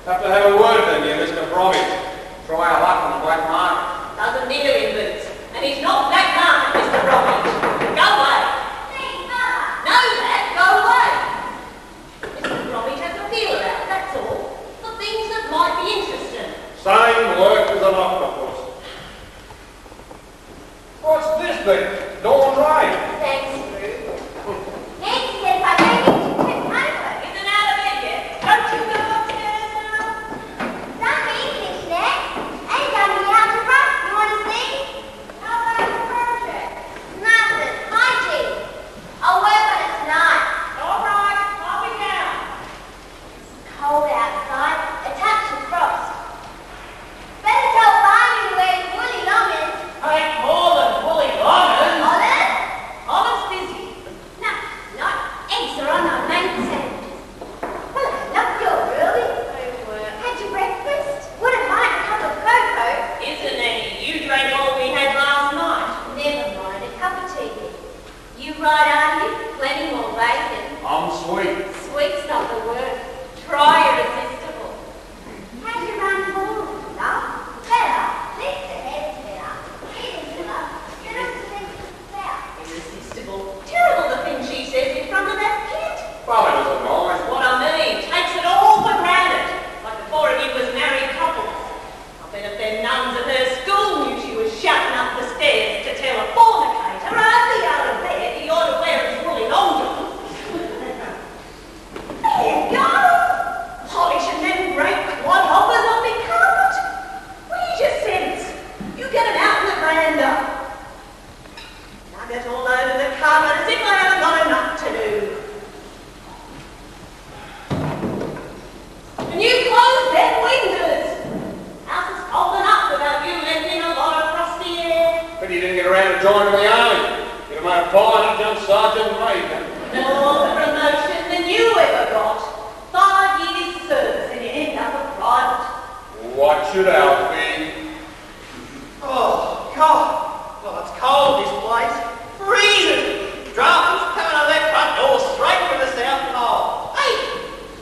Have to have a word with you, Mr. Bromwich. Try our luck on the black market. Doesn't need him in boots. And he's not black market, Mr. Bromwich. Go away. Hey, Mother. Know that. Go away. Mr. Bromwich has a feel about it, that's all. For things that might be interesting. Same work as an octopus. What's this thing? Dawn Ray. Thanks, Drew. Nancy said if I gave it to Pip Paper. Isn't out of bed yet? Don't you go upstairs now? Some English there. Ain't gonna be out to rock. You want to see? How about the project? Nothing. Hygiene. I'll work when it's night. All right, I'll be down. It's cold outside. A touch of frost. Better tell Barney to wear his woolly longers. Ain't more than woolly longers. Olive? Olive's busy. No, not eggs are on our main sandwiches. Well, I love your early. Had your breakfast? Wouldn't mind a cup of cocoa. Isn't any? You drank all we had last night. Never mind, a cup of tea. You right, aren't you? Plenty more bacon. I'm sweet. Sweet's not the word. Try irresistible. How'd you run forward? No? Better. Lift the head better. Eating up. Get up to think out. Irresistible. Terrible the things she says in front of that kid. Well, it isn't nice. What I mean, takes it all for granted. Like the four of you was married couples. I bet if them nuns at her school knew she was shouting up the stairs to tell a fornicator hardly out of bed he ought to wear his woolly long johns. There you go! Polish and then break quad hoppers on the carpet. Where's your sense? You get it out in the veranda. Nugget all over the carpet as if I haven't got enough to do. And you close them windows. House is cold enough without you letting in a lot of frosty air. But you didn't get around to joining the army. You'd have made a fine jump sergeant Reagan. More promotion than you ever got. 5 years service and you end up a private. What should ours be? Oh, God. Well, it's cold, this place. Freezing. Drums coming on that front door straight from the South Pole. Hey,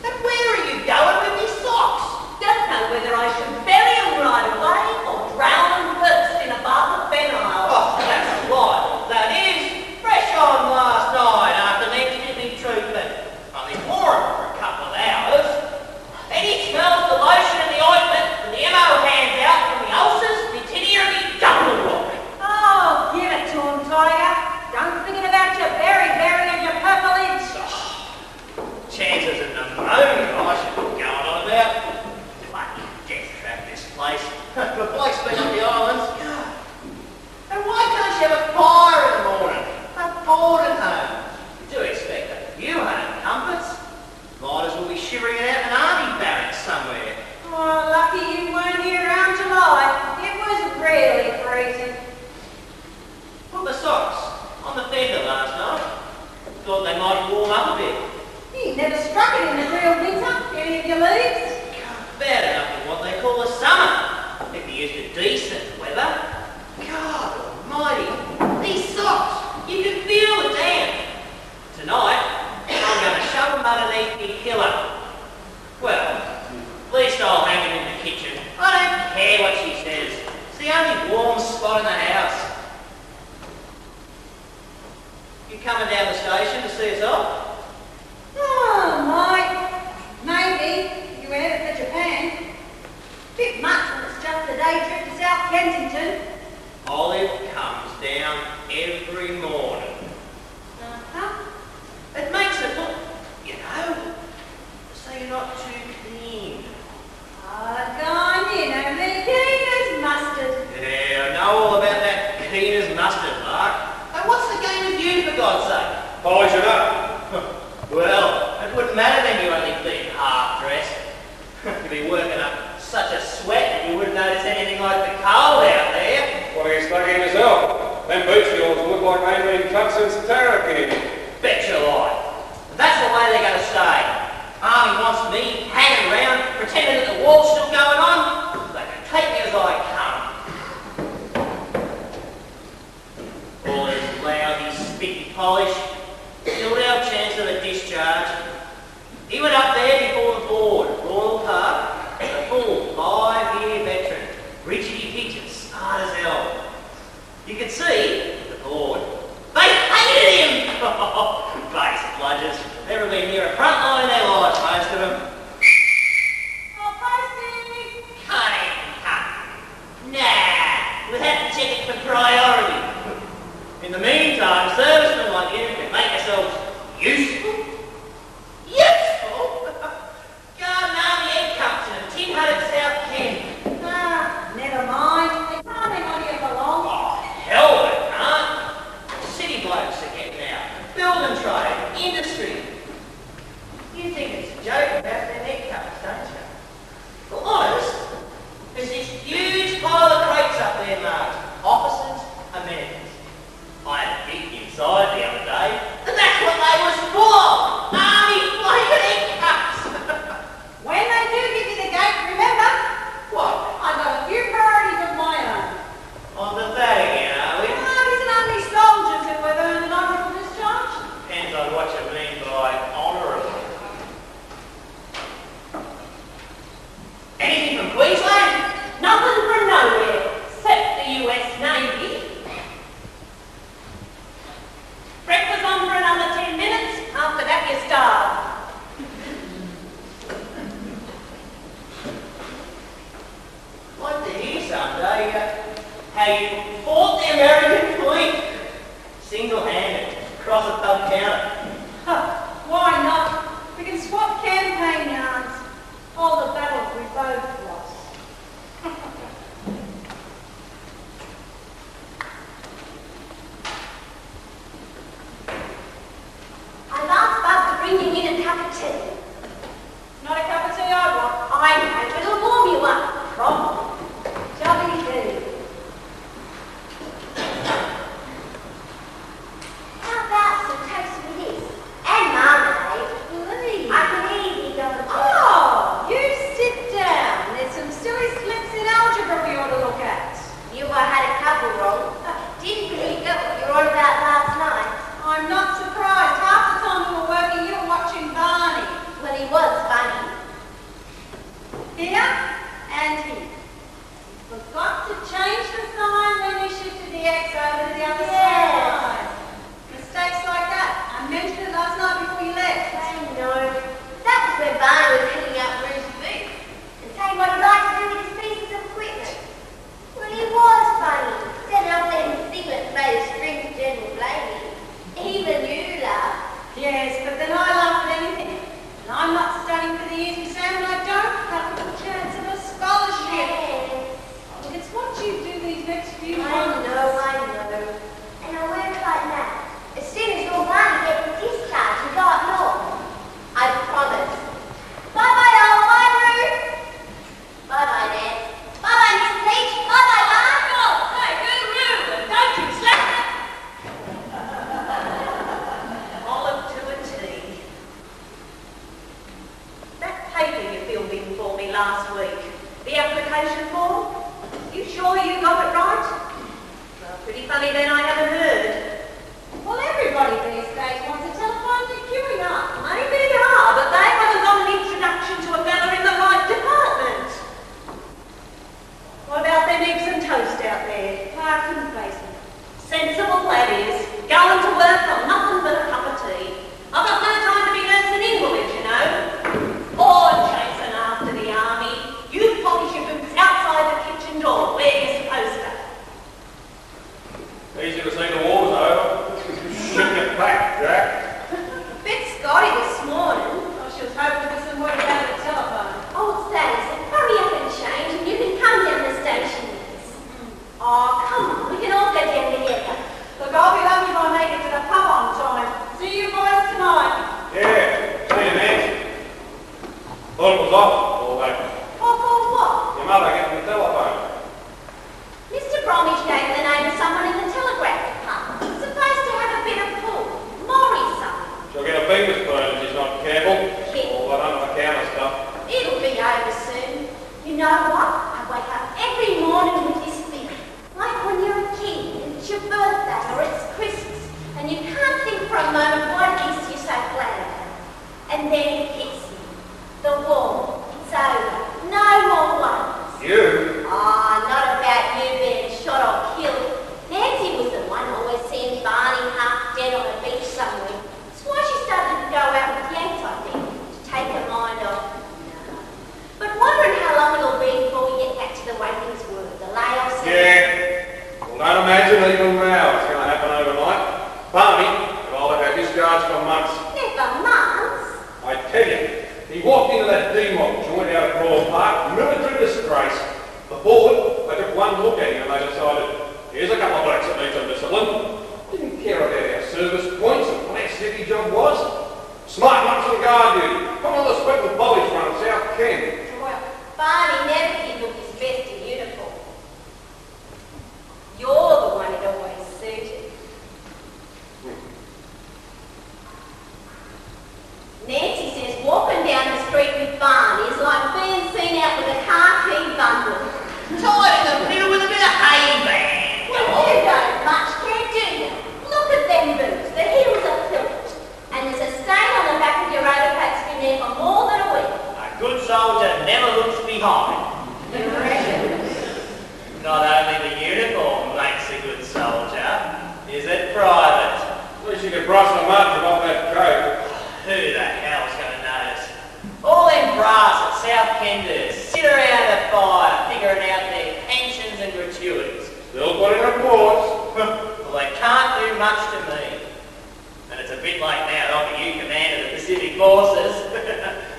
and where are you going with these socks? Don't know whether I should bury them right away or drown them first in a bath of penile. Oh, that's right. That is fresh on last night after next kidney treatment. Only warm for a couple of hours. And he smells the lotion and the ointment and the MO hands out from the ulcers, the titty or the jungle rock. Oh, give it to him, Tiger. Don't forget about your berry and your purplage. Chances of pneumonia I should be going on about. Bloody death trap, this place. For blokes been up the islands. And why can't you have a fire in the morning? I'm bored at home. Do expect a few home comforts. Might as well be shivering it out in an army barracks somewhere. Oh, lucky you weren't here around July. It was really freezing. Put the socks on the fender last night. Thought they might warm up a bit. You never struck it in the real winter, any of your leaves. Bad enough in what they call the summer. If you used to decent weather. God almighty, these socks, you can feel the damp. Tonight, I'm going to shove them underneath my pillow. Well, at least I'll hang them in the kitchen. I don't care what she says. It's the only warm spot in the house. You coming down the station to see us off? Oh, mate. Maybe you were headed for Japan. Bit much when it's just a day trip to South Kensington. Olive comes down every morning. Uh-huh. It makes it look, you know, so you're not too clean. Oh, gone, you know me, keen as mustard. Yeah, I know all about that keen as mustard, Mark. And what's the game with you, for God's sake? Polish it up. Well, it wouldn't matter then you only been half-dressed. You'd be working up such a sweat that you wouldn't notice anything like the cold out there. What are you studying yourself? Them boots of yours look like they've been cut since Terror came in. Bet your life. That's the way they're going to stay. Army wants me hanging around, pretending that the war's still going on. They can take me as I come. All this lousy, spicky polish. Still our chance of a discharge. He went up there before the board, Royal Park, WDG, the board, they hated him! Base bludgers. Never been near a front line in their lives, most of them. Oh, posting! Cut. Nah, we'll have to check it for priority. In the meantime, servicemen like you can make yourselves useful. Useful? Garden Army Egg Compton and Tin Hut at South Kent. Ah, never mind. They can't anybody ever belong. Oh, hell they can't. City blokes are getting out. Building trade, industry. You think it's a joke about their egg cups, don't you? For honest, there's this huge pile of crates up there marked officers' amenities. I had a peek inside the other day, and that's what they was full of! Army flavoured egg cups! When they do give you the gate, remember, What? I've got a few priorities of my own. On the that again, are we? Isn't only soldiers who have earned an honourable discharge. Depends on what you mean by honourable. Anything from Queensland? Nothing from nowhere, except the US Navy. Breakfast on for another 10 minutes. After that, you starve. I'd like to hear someday how you fought the American fleet single-handed across a pub counter. Why not? We can swap campaign yarns. All the battles we both lost. I've asked Bob to bring you in a cup of tea. Not a cup of tea I want. I know, but it'll warm you up. From WDG. How about some toast with this? And marmalade. Please. I can easily go and Oh, you sit down. There's some silly slips in algebra we ought to look at. You had a couple wrong. Didn't really get what you were on about last night. I'm not surprised. Half the time we were working, you were watching Barney. Well, he was funny. Here and here. Forgot to change the sign when we shifted the X over to the other Yes. side. Mistakes like that. I mentioned it last night before you left. I know. That was when Barney was cutting up Bruce's boot and saying what he'd like to do with his pieces of equipment. Well, he was funny. Set up there in singlet made of strings general blaming. Even you laughed. Yes, but then I laugh at anything. And I'm not studying for the year's exam and I don't have a chance of a scholarship. Yes. Look, it's what you do these next few I months. know. And I work like that. As soon as your Barney gets discharged and go up north, I promise. Bye-bye, all. Bye, Ruth. Bye-bye, Ned. Bye-bye, Miss Peach. Bye-bye, Michael. Hey, guru, don't you slap it! Olive to a tea. That paper you filled in for me last week, the application form, you sure you got it right? Well, pretty funny then I haven't heard. Well, everybody these days wants a telephone to queuing up. Maybe they are, but they haven't got an introduction to a fella in the right department. What about them eggs and toast out there? Far complacent. Sensible lad is, going to work on nothing but a cup of tea. I've got no time to be nursing invalids, you know. Or chasing after the army. You polish your boots outside the kitchen door, where you're supposed to. Easy to see the war's over. Shouldn't get back, Jack. Bit Scotty this morning. Oh, she was hoping for some word about the telephone. Old Sally said, hurry up and change and you can come down the station with us. Oh, come on, we can all go down together. Look, I'll be lucky if I make it to the pub on time. See you boys tonight. Yeah, see you next. Thought it was off, all that. Off or what? Your mother getting the telephone. Mr. Bromwich gave the name of someone in the telegraph department. Supposed to have a bit of pull. Maury's son. She'll get a finger spoon if she's not careful. Yeah. All that under-the-counter stuff. It'll be over soon. You know what? I wake up every morning with this feeling. Like when you're a kid and it's your birthday or it's Christmas and you can't think for a moment what it is you're so glad about. And then it hits you. The warmth. It's behind. Not only the uniform makes a good soldier, is it private? At least you can brush the margin off that coat. Who the hell's going to notice? All them brass at South Kenders sit around the fire figuring out their pensions and gratuities. Still putting reports. Well, they can't do much to me. And it's a bit like now that I'm the command of the Pacific Forces.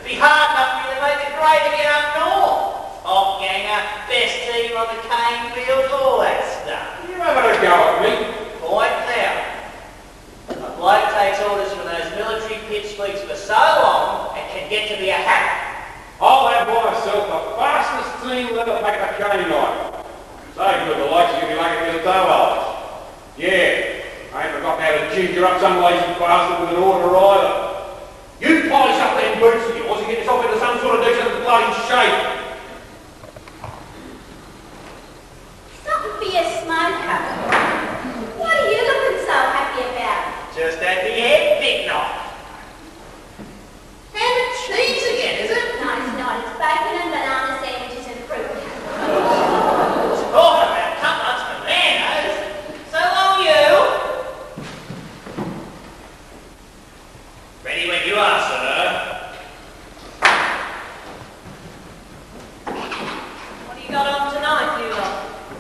Be hard enough for you to make it great to get up north. Top ganger, best team on the cane field, all that stuff. You're having a go at me. Point now. A bloke takes orders from those military pipsqueaks for so long, it can get to be a habit. I'll have myself the fastest team that'll make a cane knife. So good the likes of you be making me a dough. Yeah, I ain't forgotten how to ginger up some lazy bastard with an order either. You polish up them boots of yours and get yourself into some sort of decent bloody shape. Something for your smoker. What are you looking so happy about? Just at the head, big knife. Ham and cheese again, is it? No, it's not. It's bacon and banana sandwiches and fruit. Talk about cut-nuts for manos. So long, you. Ready when you are, sir. What have you got on tonight, you lot?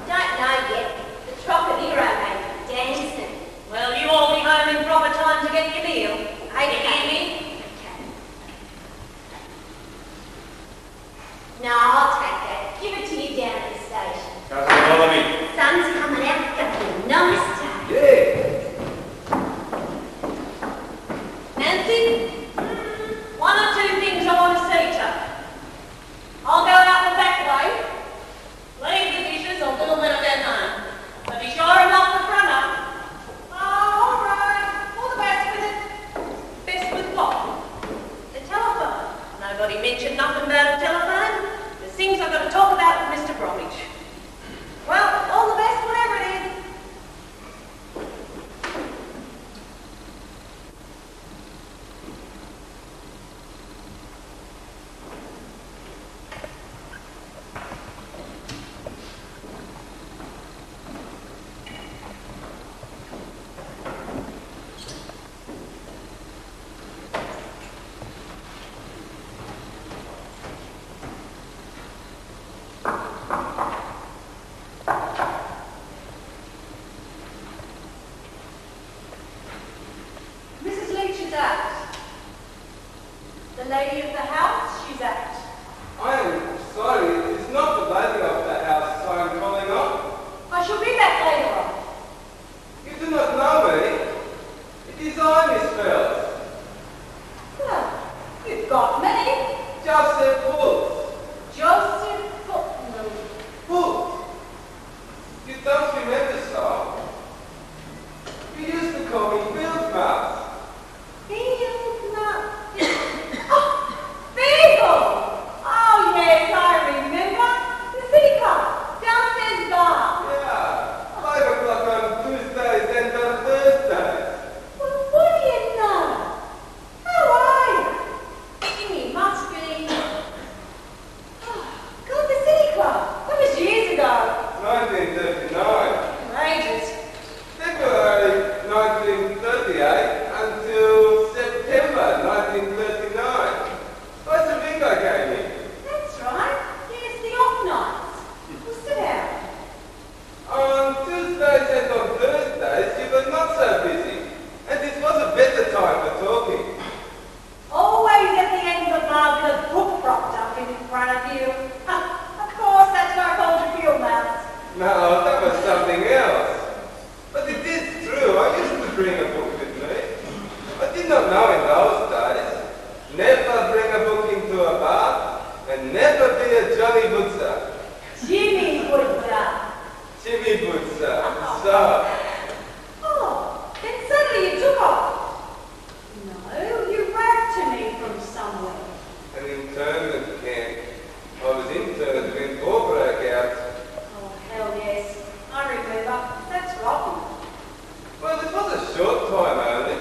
Don't know yet. The Trocadero made me dancing. Well, you all be home in proper time to get your meal. Hey, you hear me? No, I'll take that. Give it to you down at the station. Doesn't bother me. Sun's coming out. It's going to be a nice day. Yeah. Nancy? One or two things I want to say to you. I'll go out the back way. Leave the dishes or do a bit of that home. But be sure and lock the front up. Oh, all right. All the best with it. Best with what? The telephone. Nobody mentioned nothing about a telephone. There's things I've got to talk about with Mr. Bromwich. Well, all the best, whatever it is. Mrs. Leach is out. The lady of the house, she's out. I am sorry, it's not the lady of the house I am calling on. I shall be back later on. You do not know me. It is I, Miss Fells. Well, you've got me. Joseph Wolf. Joseph Footman. Wolf. You don't remember, sir? You used to call me Field Mouse. Oh, yes, I remember. The city club, downstairs bar. Yeah, 5 o'clock on Tuesdays and on Thursdays. Well, what do you know? How are you? You must be... Oh, God, the city club. That was years ago. 1939. Ages. February 1938 until September 1939. Twice a week I came in. That's right. Yes, the off nights. Well, sit down. On Tuesdays and on Thursdays you were not so busy, and it was a better time for talking. Always at the end of the bar with a book propped up in front of you. Of course, that's why I called you Field Mouse. No, that was something else. But it is true, I used to bring a book with me. I did not know in those days. Never bring a book into a bar, and never be a Johnny Bootser. Jimmy Woodda. Jimmy Bootser. So, Oh, then suddenly you took off. No, you wrote to me from somewhere. an internment camp. I was interned when war broke out. Oh, hell yes. I remember. That's rotten. Well, it was a short time only.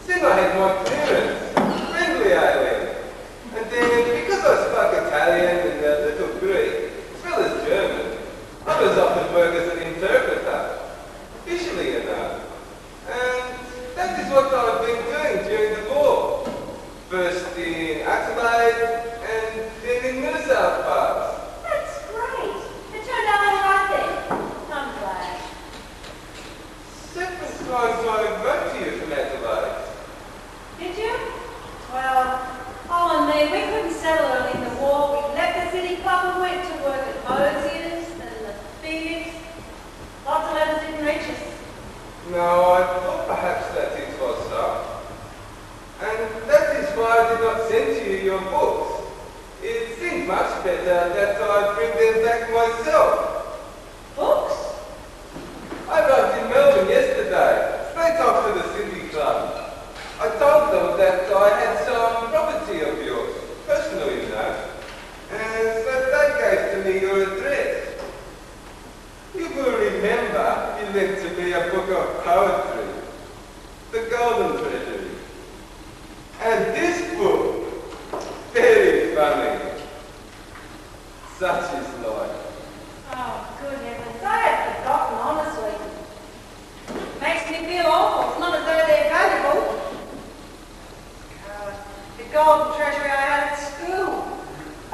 Soon I had my clearance. Friendly alien. And then, because I spoke Italian and a little in Adelaide and then in New South Wales. That's great. It turned out all right then. I'm glad. Second time I wrote to you from Adelaide. Did you? Well, Paul and me, we couldn't settle early in the war. We left the city club and went to work at Mosier's and the Phoenix. Lots of letters didn't reach us. No, I thought perhaps that it was so. And that is why I did not send to you your books. It seemed much better that I bring them back myself. Books? I arrived in Melbourne yesterday, straight off to the City Club. I told them that I had some property of yours, personal, you know, and so they gave to me your address. You will remember you lent to me a book of poetry, The Golden Treasury. And this book, very funny. Such is life. Oh, good heavens. I had forgotten, honestly. Makes me feel awful. It's not as though they're valuable. The golden treasury I had at school.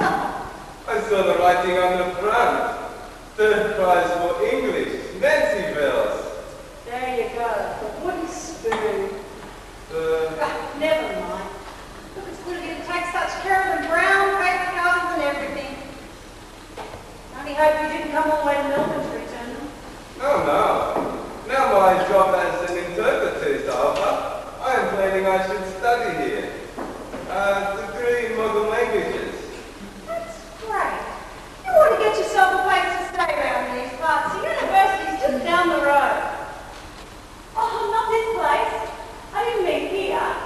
I saw the writing on the front. Third prize for English, Nancy Bells. There you go, the wooden spoon. Never mind. Look, it's good of you to take such care of them brown paper covers and everything. I only hope you didn't come all the way to Melbourne to return them. Oh no. Now my job as an interpreter is over. I am planning I should study here. A degree in modern languages. That's great. You want to get yourself a place to stay around these parts. The university's just down the road. Oh, not this place. I didn't mean here.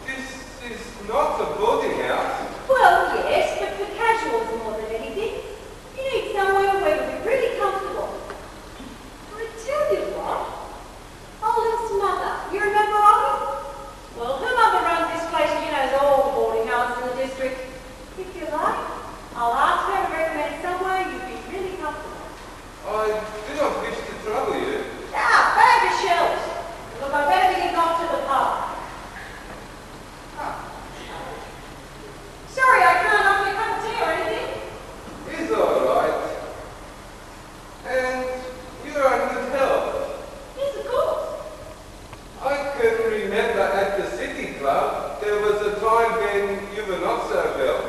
This is not a boarding house. Well, yes, but for casuals more than anything. You need somewhere where you'll be really comfortable. I tell you what, Olive's mother, you remember Olive? Well, her mother runs this place, she knows all the boarding houses in the district. If you like, I'll ask her to recommend somewhere you'd be really comfortable. I do not wish to trouble you. Ah, bag of shells. Look, I better be getting off to the pub. Sorry, I can't offer you a cup of tea or anything. It's all right. And you're in good health. Yes, of course. I can remember at the City Club, there was a time when you were not so well.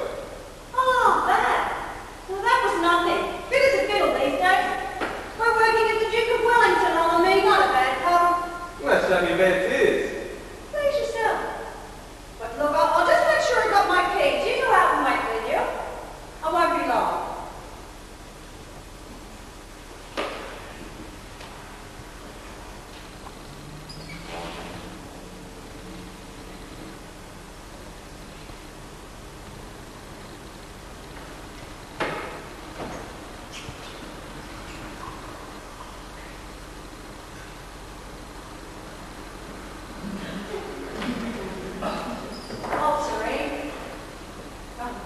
Oh, that. Well, that was nothing. Fit as a fiddle these days. We're working at the Duke of Wellington on me, not a bad pub. Must show me where it is. Please yourself. But look, I'll just make sure I got my keys. You go out and wait, will you? I won't be long.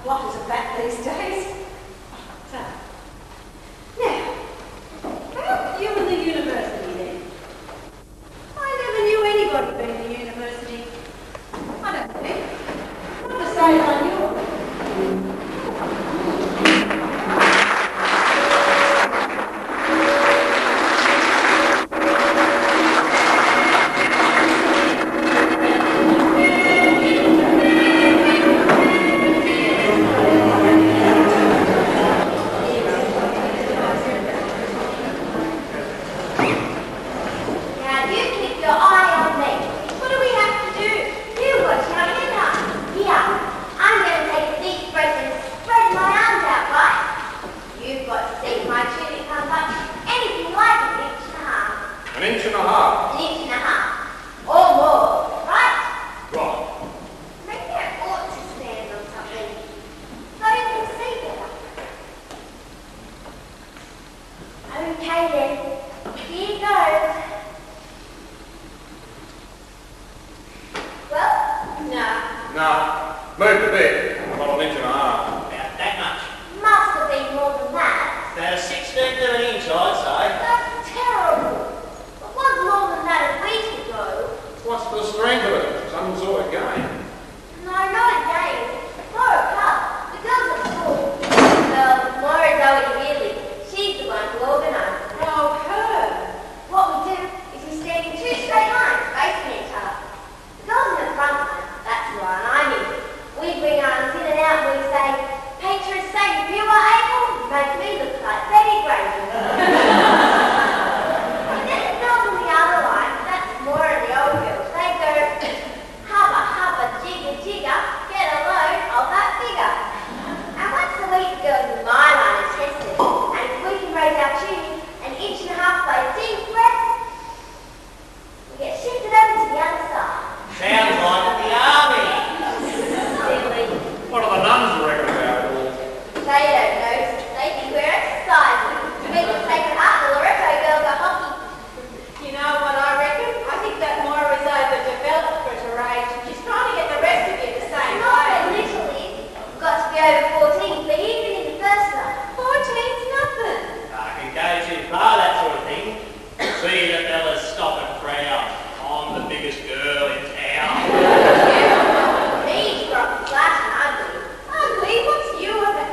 What is a bat these days? So, now, about you and the university then. I never knew anybody being in the university. I don't think. Not to say that I knew of it. No, not a game. We bring arms in and out and we say, Patron Saint, if you were able, make me look like Betty Granger. But then not on the other line, that's more of the old girls. They go, hubba, hubba, jigga, jigga, get a load of that figure. And once a week, girls in my line are tested, and if we can raise our tune an inch and a half by deep breath, we get shifted over to the other side. Sounds like the army. Silly. What do the nuns reckon about it all? They don't know. They think we're exercising. Make the Sacred Heart, the Loretto girls are hockey. You know what I reckon? I think that Moira's overdeveloped for her age. She's trying to get the rest of you the same Not way. that literally. You've got to be over 14, but even in the first one, 14's nothing. I can go too far, that sort of thing. See the fellas stop and frown. I'm the biggest girl in town. Me, from flash and ugly. Ugly? What's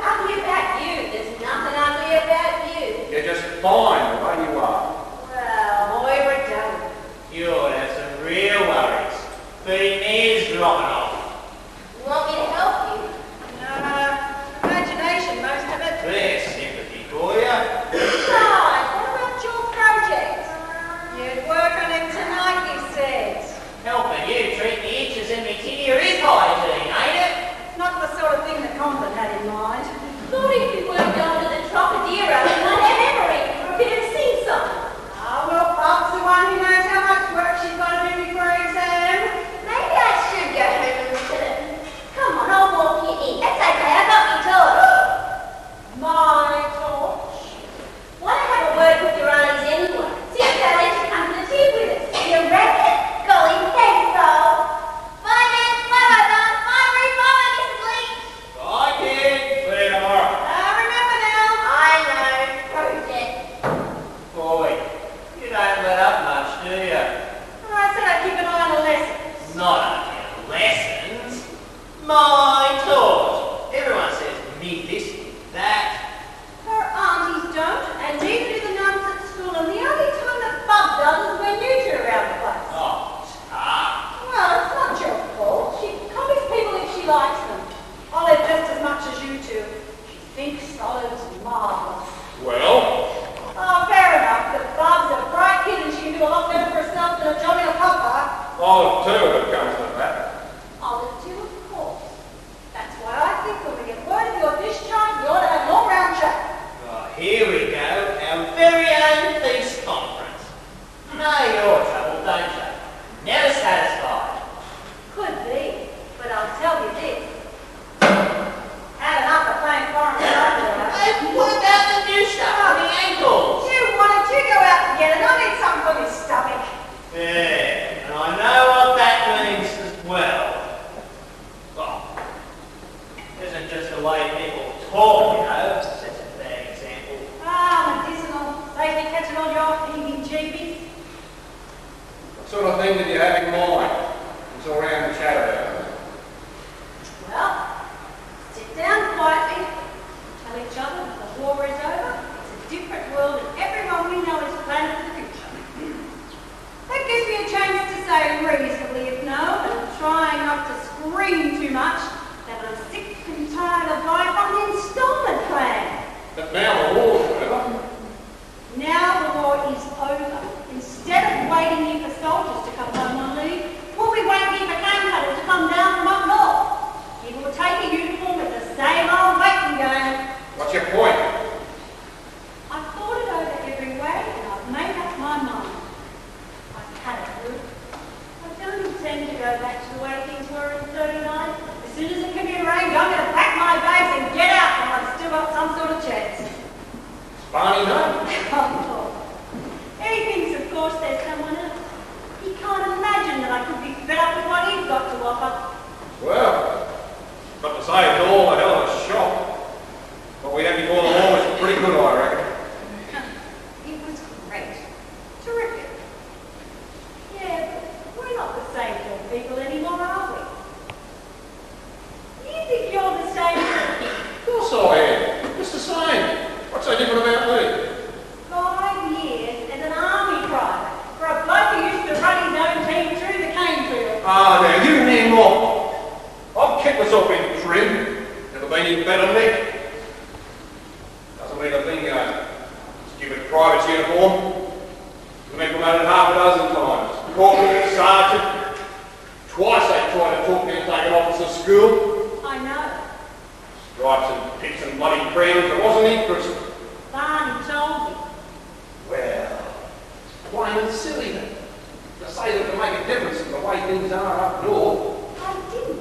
ugly about you? There's nothing ugly about you. You're just fine the way you are. Well, Moira don't. You'll have some real worries. 30 years dropping off. You want me to help you? No, imagination, most of it. There's sympathy for you. Right, what about your project? You'd work on it tonight, you said. Helping you treat the itches in me titty is hygiene, ain't it? Not the sort of thing that Compton had in mind. Thought if you weren't going to the Trocadero in my memory, you were going to sing some. Ah, well, Bob's the one who knows how much work she's got to do before her exam. Maybe I should go home and listen to it. Come on, I'll walk you in. That's okay, I got my torch. My torch. Why don't have a word with your aunties anyway? See if they'll let you come to the tea with us. You reckon? Golly, thanks, all. Bye, man. Bye, Don. Bye, Ruth. Bye, Mrs. Lee. Bye, kid. See you tomorrow. Remember now. I know. Project. Boy, you don't let up much, do you? I said I'd keep an eye on the lessons. Not only lessons. My torch. Everyone says need this, that. Her aunties don't, and neither do the nuns at school, and the only time that Bob does is when you two are around the place. Oh, tough. Well, it's not your fault. She copies people if she likes them. Olive just as much as you two. She thinks Olive's marvellous. Well, Oh, fair enough, but Bob's a bright kid and she can do a lot better for herself than a Johnny or Papa. I'll do it if it comes to that. Olive too, of course. That's why I think when we get word of your discharge, we ought to have an all-round chat. Oh, here we go, our very own peace conference. Know your trouble, don't you? Never satisfied. Could be, but I'll tell you this. Had enough of playing foreign soccer. Hey, what about the new stuff on the ankles? Why don't you go out and get it? I need something for my stomach. Yeah, and I know what that means as well. Well, isn't just the way people talk, you know, sets a bad example. Ah, medicinal. Safely catching all your heebie-jeebies. What sort of thing did you have in mind? It's all round the chat about. Well, sit down quietly, tell each other that the war is over, it's a different world and everyone we know is planned for the future. That gives me a chance to say reasonably if no, and trying not to scream too much, that I'm sick and tired of going from the instalment plan. But now the war's over. Now the war is over. Instead of waiting here for soldiers to come home on leave, we'll be waiting here for cane cutters to come down from up north. People will take a uniform with the same old waiting game. What's your point? I've thought it over every way and I've made up my mind. I've had it good. I don't intend to go back to the way things were in 39. As soon as it can be arranged, I'm going to pack my bags and get out and I've still got some sort of chance. Barney, no? He thinks, of course, there's someone else. He can't imagine that I could be fed up with what he's got to offer. Well, got to say, it's all a hell of a shock. What we had before the war was pretty good, I reckon. It was great. Terrific. Yeah, but we're not the same sort of people anymore, are we? You think you're the same? Of course I am. It's the same. What's so different about me? 5 years as an army private for a bloke who used to run his own team through the cane field. Ah, now you need more. I've kept kept myself in trim. Never been in better nick. Doesn't mean I've been going. Stupid private's uniform. Been promoted half a dozen times. Corporal, sergeant. Twice they tried to talk me and take an officer school. I know. Stripes and picks and bloody crowns. It wasn't interesting. Barney told me. Well, it's plain and silly then. To say that to make a difference in the way things are up north. I didn't.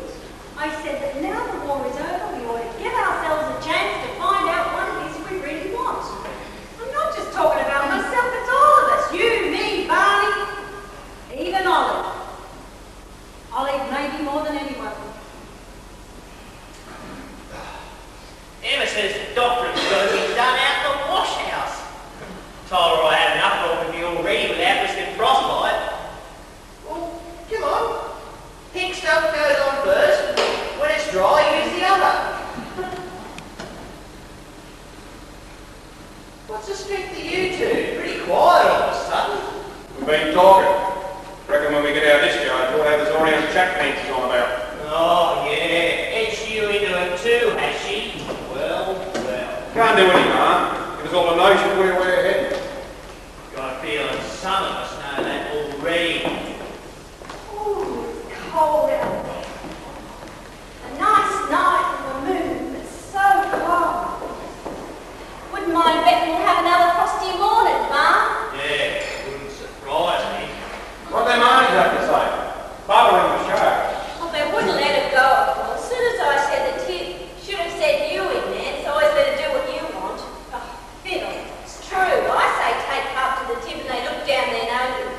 I said that now the war is over, we ought to give ourselves a chance to find out what it is we really want. I'm not just talking about myself, it's all of us. You, me, Barney, even Olive. Olive maybe more than anyone. Emma says the doctoring's got to be done out the wash house. Told her I had enough wrong with me already without risking frostbite. Well, come on. Pink stuff goes on first. When it's dry, use the other. What's the strength of you two? Pretty quiet all of a sudden. We've been talking. Reckon when we get out of this yard, we'll have this orange jack dances on about. Oh, yeah. Edged you into it too, has she? Well, well. Can't do any harm. Give us all a notion where we're heading. Got a feeling some of us know that already. Ooh, it's cold out there. A nice night with the moon, but so cold. Wouldn't mind betting we'll have another frosty morning, Ma. Yeah, wouldn't surprise me. What them armies have to say? Bubbling the show. Well, they wouldn't let it go, of course. As soon as I said the tip, should have said you in there, so always better do what you want. Oh, fiddle. It's true. I say take up to the tip and they look down their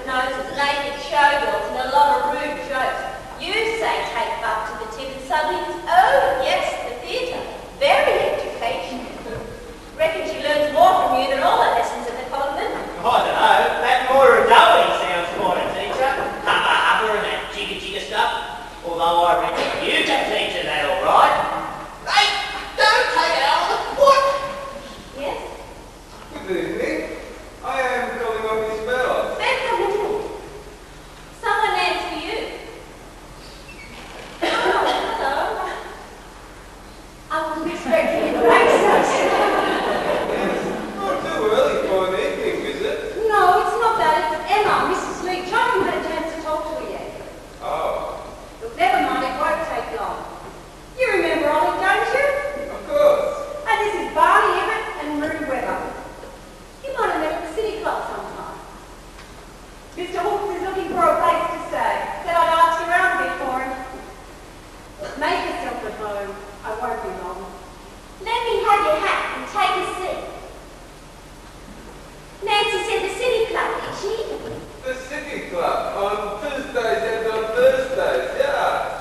noses, naked showgirls and a lot of rude jokes. You say take up to the tip and suddenly it's, oh, yes, the theatre. Very educational. Reckon she learns more from you than all the lessons at the convent. I don't know. That Moira Dowie sounds quite a teacher. Hubba hubba and that jigga jigga stuff. Although I reckon you can teach her that all right. Hey, don't take it out of the foot. Yes? Good evening. I am calling on Miss Bell. Better come in. Someone there for you. Oh, hello. I wasn't expecting you to make such. Not too early for an evening visit. No, it's not that. It's Emma, Mrs. Leach. I haven't had a chance to talk to her yet. Oh, Look, never mind, it won't take long. You remember Ollie, don't you? of course. And this is Barney Emmett and Rue Weber. You might have met at the City Club sometime. Mr. Hawkes is looking for a place to stay. Said I'd ask you around a bit for him. Make yourself at home. I won't be long. Let me have your hat and take a seat. Nancy said the City Club, did she? The City Club on Tuesdays and on Thursdays, yeah.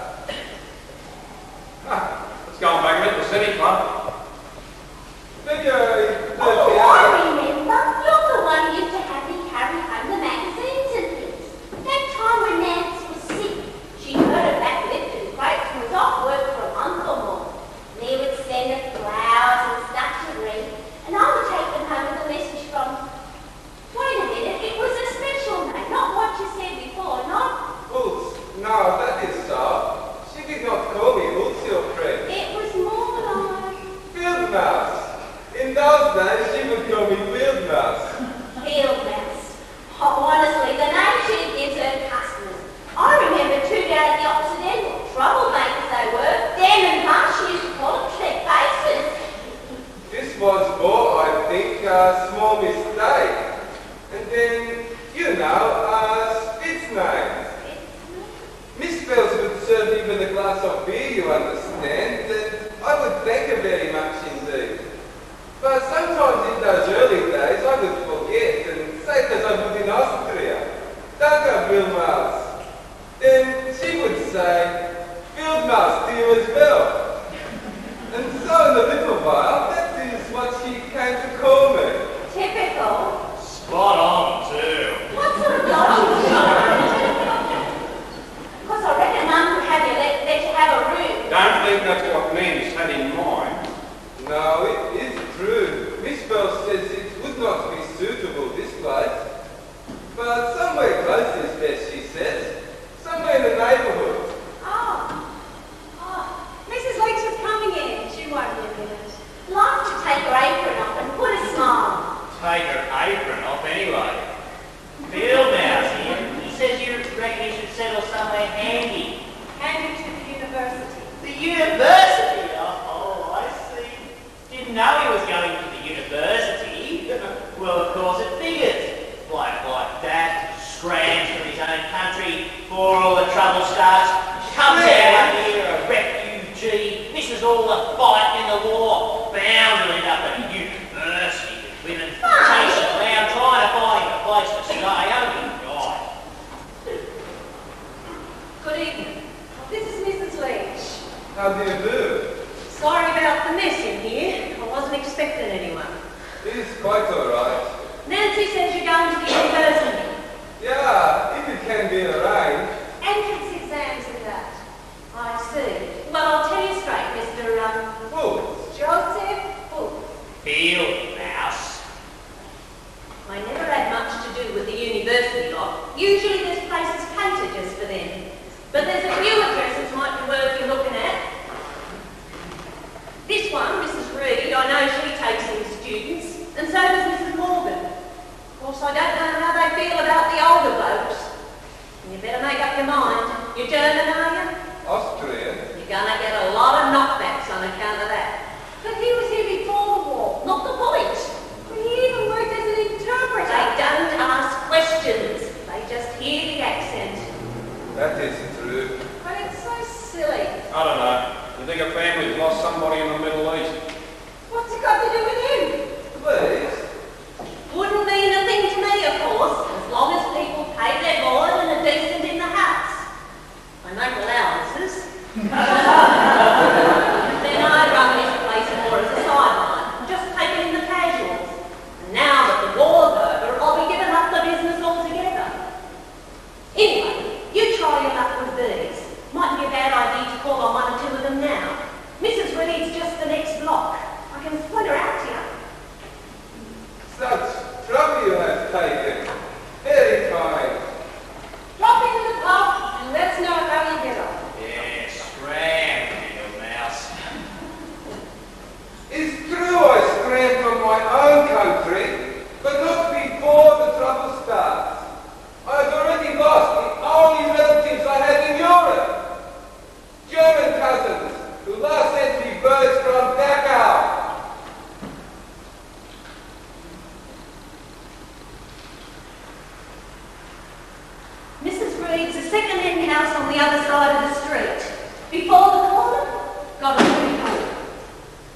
Let's go on back a bit to the City Club. February 30th. Oh, I remember. You're the one who used to have me carry home the magazines and things. That time when Nancy was sick, she heard her back lift and break and was off work for a month or more. And he would send her flowers and stuff to read, and I would take them home with a message from... Wait a minute, it was a special name, not what you said before, not... Oops, no, that is so. She did not call me Oops, your friend. It was more like... Field mouse. In those days, she would call me Field mouse. Field mouse. Oh, honestly, the name she gives her customers. I remember 2 down at the opposite end, what troublemakers they were. Dan and Marsh, she used to call them check faces. This was more, I think, a small mistake. And then, you know, Spitz names. Miss Bells would serve me with a glass of beer, you understand, and I would thank her very much indeed. But sometimes in those early days, I would forget and say that I was in Austria. Danke, Wilmaus. Then she would say, Field mouse to you as well. And so in a little while, that is what she came to call me. Typical. Spot on, too. What sort of dodgy was she? Because I reckon Mum would have you let you have a room. Don't think that's what Nancy's had in mind. No, it is true. Miss Bell says it would not be suitable, this place. But somewhere close is best, she says. Somewhere in the neighbourhood. Oh. Oh. is all the fighting in the war. Bound to end up at a university with women chasing around trying to find him a place to stay. Only God. Good evening. This is Mrs. Leach. How do you do? Sorry about the mess in here. I wasn't expecting anyone. It's quite alright. Nancy says you're going to the university. Yeah, if it can be arranged. Entrance exams and that. I see. Well, I'll tell you straight, Mr. Woods. Joseph Booth. Field mouse. I never had much to do with the university lot. Usually this place is catered just for them. But there's a few addresses might be worth you looking at. This one, Mrs. Reed, I know she takes in students, and so does Mrs. Morgan. Of course, I don't know how they feel about the older blokes. And you better make up your mind. You're German, are you? Austrian. You're gonna get a lot of knockbacks on account of that. But he was here before the war, not the point. He even worked as an interpreter. They don't ask questions. They just hear the accent. That is true. But it's so silly. I don't know. You think a family's lost somebody in the Middle East? What's it got to do with him? Please. Wouldn't mean a thing to me, of course, as long as people pay their board and are decent in the house. I make allowances. Then I'd run this place more as a sideline, just taking in the casuals. And now that the war's over, I'll be giving up the business altogether. Anyway, you try your luck with these. Might be a bad idea to call on one or two of them now. Mrs. Reed's just the next block. I can point her out to you. Such trouble you have taken. Very kind. Drop into the pub and let us know how you get on. Yeah, scram, field mouse. It's true I scrammed from my own country, but not before the trouble starts. I've already lost the only relatives I had in Europe. German cousins who last sent me birds from Dachau. Mrs. Reed's a second-hand house on the other side of the street. Before the corner, got a freehold.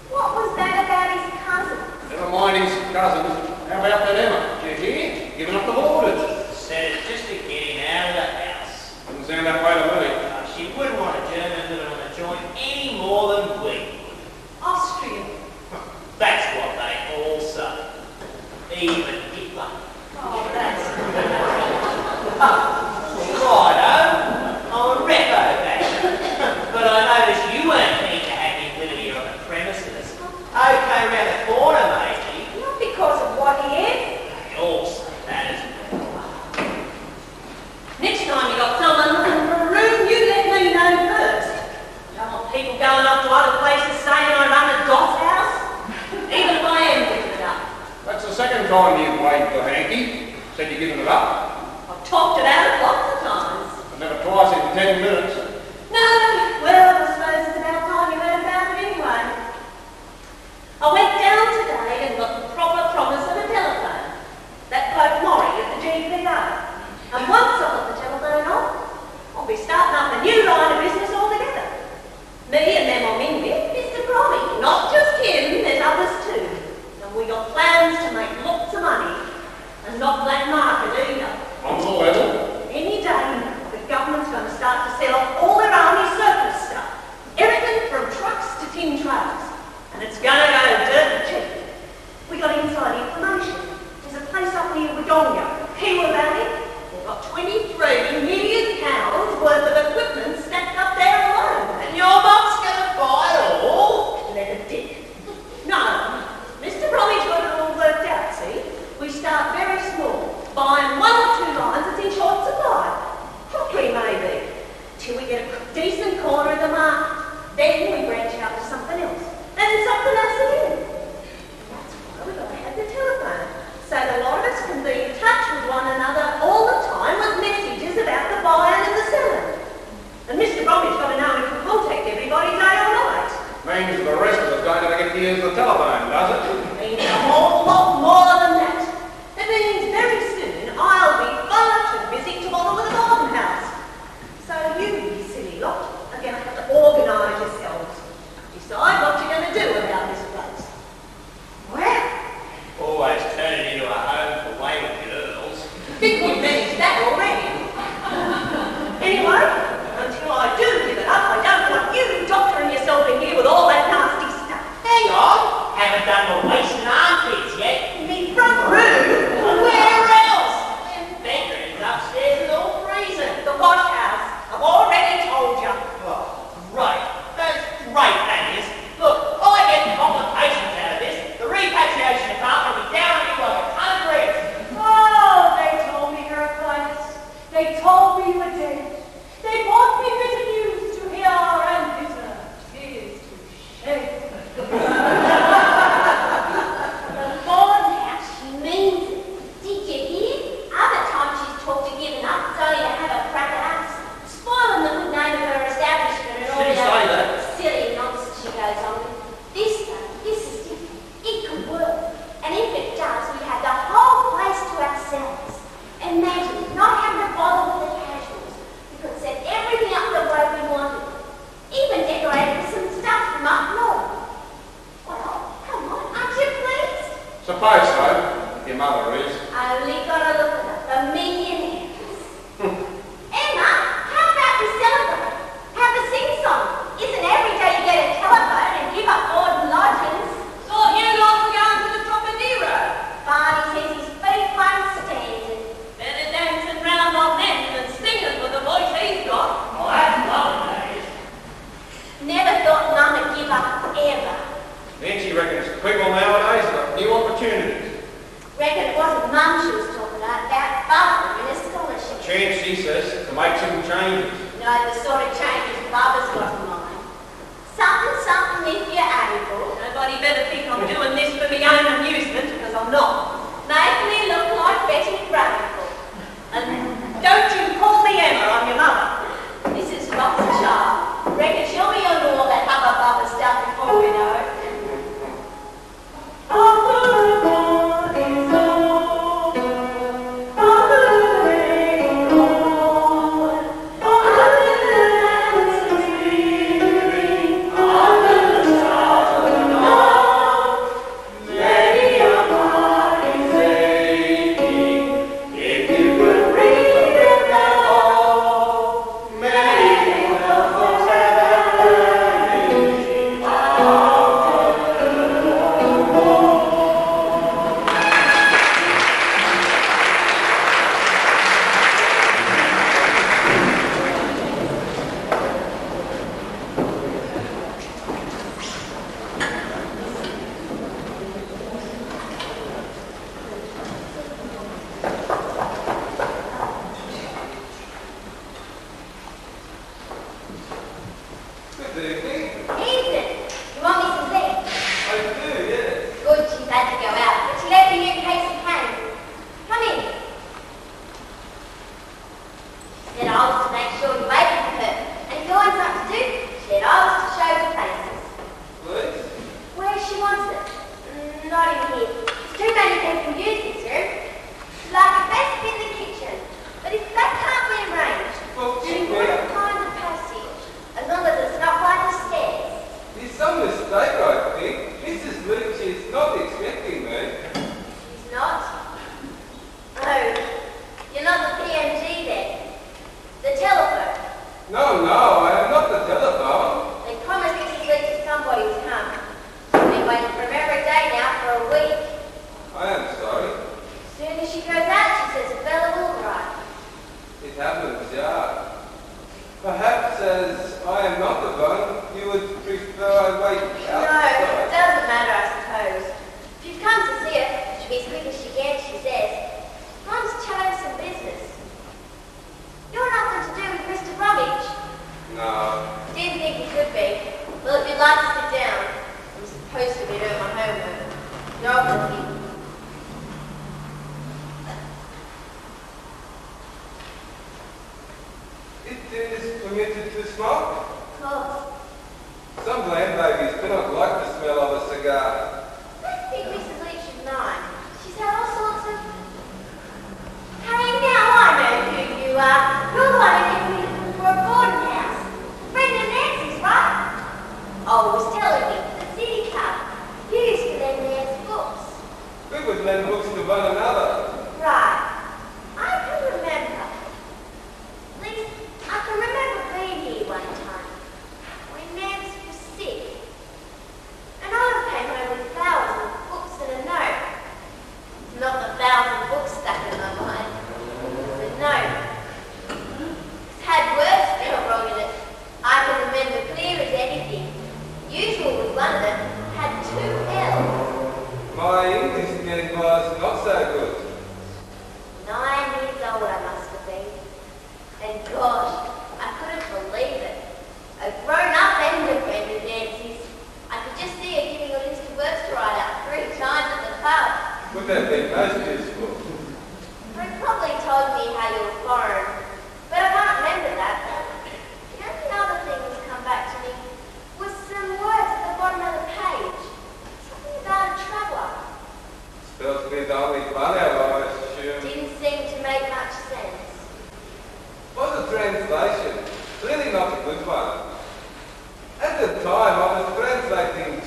What was that about his cousin? Never mind his cousins. How about that Emma? You hear? Giving up the borders. Said it's just to get him out of the house. Doesn't sound that way to me. She wouldn't want a German living on the joint any more than we would. Austrian. That's what they all say. Even Hitler. Oh, that's... Righto, I'm a repo back. But I noticed you weren't keen to have him living here on the premises. Okay, round the corner, matey. Not because of what he is. They all say that as well. Next time you got someone looking for a room, you let me know first. I don't want people going off to other places saying I run a doss house. Even if I am giving it up. That's the second time you've waved the hanky. Said you're giving it up. I've talked about it lots of times. But never twice in 10 minutes. No, well, I suppose it's about time you heard about it anyway. I went down today and got the proper promise of a telephone. That bloke Maury at the GPO. And once I've got the telephone on, I'll be starting up a new line of business altogether. Me and them I'm in with, Mr. Brommy. Not just him, there's others too. And we got plans to make lots of money. And not black market either. On the level. Any day now, the government's going to start to sell off all their army surplus stuff. Everything from trucks to tin trailers. And it's going to go dirt cheap. We got inside information. There's a place up near Wodonga, Kiwa Valley. They've got 23 million pounds worth of equipment stacked up there alone. And your mum's going to buy it all? Let it dick. No, Mr. Bromwich got it all worked out, see? We start very small, buying one or two lines that's in short supply. Properly maybe, till we get a decent corner of the market. Then we branch out to something else, and something else again. That's why we've got to have the telephone, so that a lot of us can be in touch with one another all the time with messages about the buying and the selling. And Mr. Bromwich got to know we can contact everybody day or night. Means the rest of us don't ever get to use the telephone, does it? Means a whole lot more than that. It means very soon I'll be far too busy to bother with a garden house. So you silly lot are going to have to organise yourselves. Decide mother is. Only gotta look at her. The millionaires. Emma, how about we celebrate? Have a sing-song. Isn't every day you get a telephone and give up board and lodgings? Thought you lot were going to the Trocadero. Barney says his feet won't stand it. Better dancing round on them than singing with the voice he's got. Oh, that's nowadays. Never thought Mum would give up ever. Nancy reckons people nowadays have new opportunities. Reckon it wasn't Mum she was talking about Barbara in a scholarship. Chance, she says, to make some changes. No, the sort of changes Barbara's got in mind. Something if you're able. Nobody better think I'm doing this for my own amusement, because I'm not. Make me look like Betty Bradford. And don't you call me Emma, I'm your mother. Mrs. Rothschild. Reckon she'll be on all that hubba bubba stuff before we know it.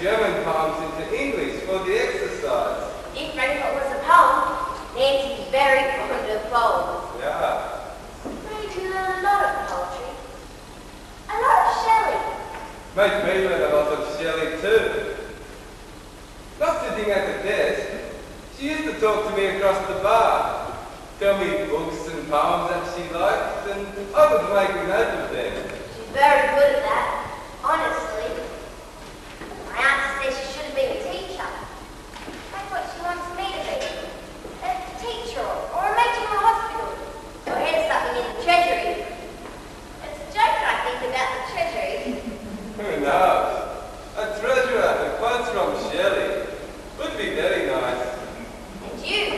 German poems into English for the exercise. If Frankfurt was a poem, talk to me across the bar. Tell me books and poems that she likes, and I would make a note of them. She's very good at that, honestly. My aunt says she should have been a teacher. That's what she wants me to be. A teacher, or a matron in a hospital, or head of something in the treasury. It's a joke, I think, about the treasury. Who knows? A treasurer who quotes from Shelley would be very nice. And you're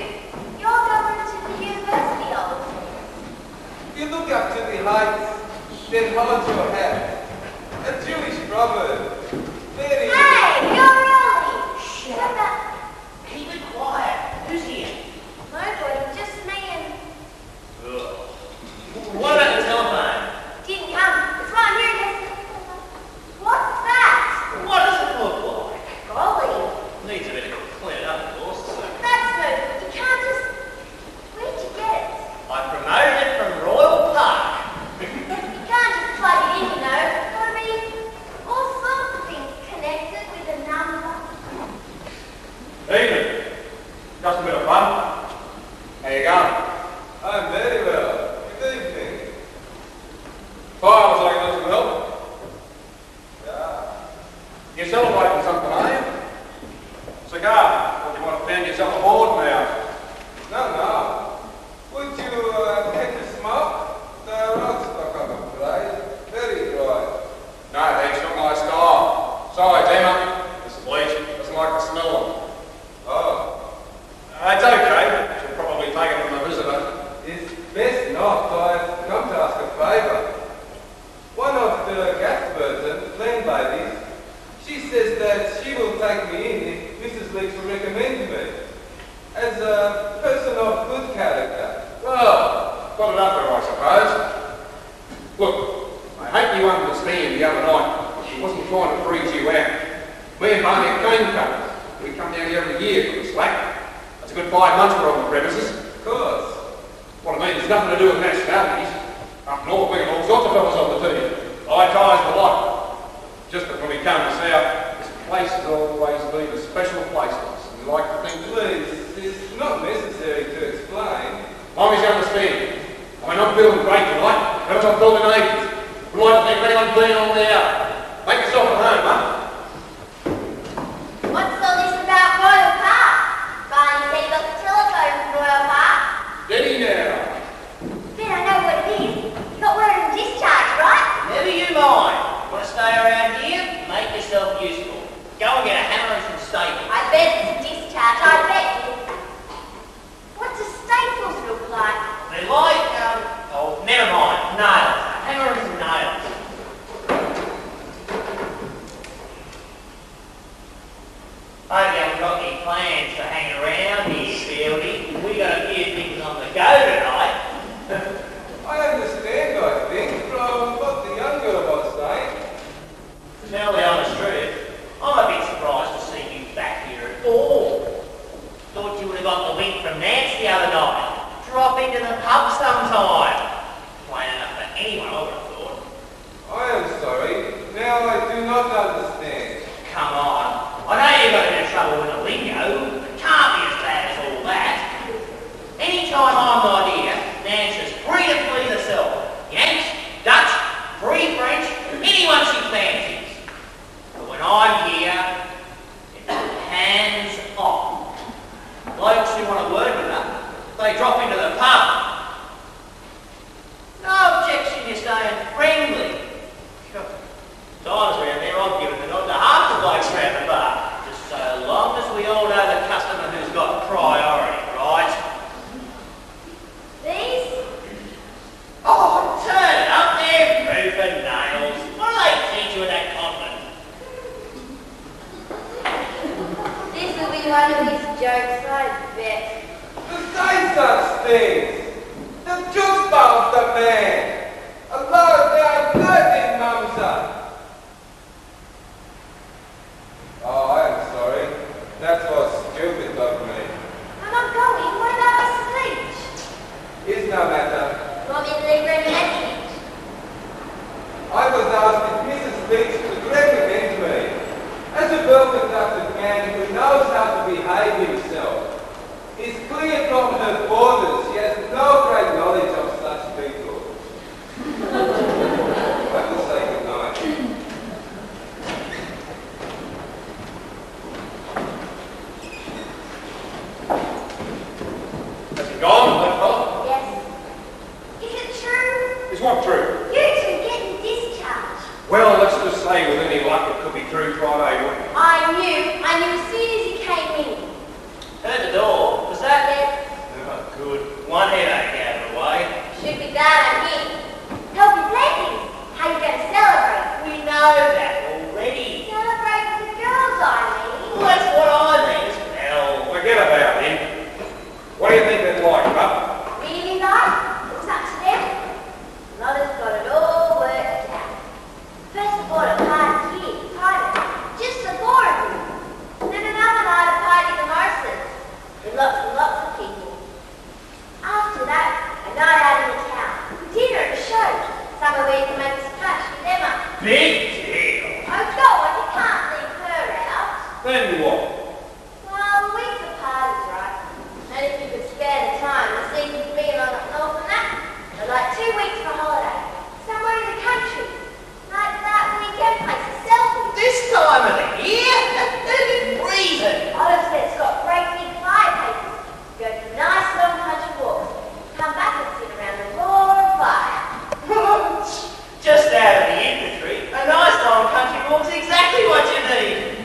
going to the university all the time. If you look up to the heights, then hold your hat. A Jewish proverb. Very Hey, you're early! Shut up. Keep it quiet. Who's here? Nobody, just me and... Ugh. What about the telephone? Didn't come. It's right here, yes. What's that? What does it look like? Golly. Needs a bit of clean up, of course. So. That's no good. You can't just... Where'd you get it? I promoted it from Royal Park. You can't just plug it in, you know. Gotta be all sorts of things connected with a number. Evening. Just a bit of fun. How you going? I'm very well. Good evening. Fire was like this well. Yeah. You're celebrating something, are you? Cigar. Or do you want to fan yourself aboard now? No. Would you take a smoke? The road's stuck on the plate. Very dry. No, thanks, not my style. Sorry, Emma. This is bleach. Doesn't like the smell of it. Oh. It's okay. She'll probably take it from a visitor. It's best not. I've come to ask a favour. One of the Gatsburton landladies, she says that she will take me in if Mrs. Leach will recommend me as a person of good character. Well, got it up there, I suppose. Look, I hope you understand the other night she wasn't trying to freeze you out. Me and Barney are cane cutters. We come down here every year for the slack. That's a good 5 months we're on the premises. Of course. What I mean, it's nothing to do with nationalities. Up north, we got all sorts of fellas on the team. High ties the lot. Just that when we come south, this place has always been a special place to us. And we like to think, Please, it's not necessary to explain. Mommy's understand. I'm not building great tonight. Perhaps I'm building 80s. We'd like to think of anyone being on the out. Make yourself at home, huh? What's all this about Royal Park? Barney said he got the telephone from Royal Park. Did he now? Ben, I know what it is. You got word of discharge, right? Never you mind. Want to stay around here? Make yourself useful. Go and get a hammer and some staples. I bet it's a discharge, I bet you. What do staples look like? They're like, oh, never mind. Nails. A hammer and some nails. Hope you haven't got any plans to hang around here, Fieldy. We got a few things on the go tonight. I understand, I think, from what the young girl was saying. To tell the honest truth, I'm a bit surprised to see you back here at all. Thought you would have got the wink from Nance the other night. Drop into the pub sometime. Plain enough for anyone, I would have thought. I am sorry. Now I do not understand. Come on. I know you got a bit of trouble with the lingo. It can't be as bad as all that. Anytime I'm not here, Nance is free to please herself. Yanks, Dutch, free French, anyone she fancies. But when I'm here, it's hands off. Blokes who want to work with her, they drop into the pub. No objection, you're staying friendly. Times around there, I've given the nod to half the blokes around the bar. Just so long as we all know the customer who's got priority, right? These? Oh, turn it up there, moving nails. What do they teach you in that convent? This will be one of his jokes, I bet. To say such things! The juice bombs the man! A low down bloody mumser! Oh, I am sorry. That was stupid of me. I'm not going. What about Mrs. Leach? It's no matter. You want me to leave her in a message? I was asked if Mrs. Leach could recommend me as a well-conducted man who knows how to behave himself. Is Then what? Well, a week's of parties, right? And if you could spare the time, the season's being on up north and that. But like 2 weeks for holiday. Somewhere in the country. Like that weekend place of selfies. This time of the year? It's freezing. Honestly, it's got great big fireplaces. Go for nice long country walks. Come back and sit around the roaring fire. Just out of the infantry, a nice long country walk's exactly what you need.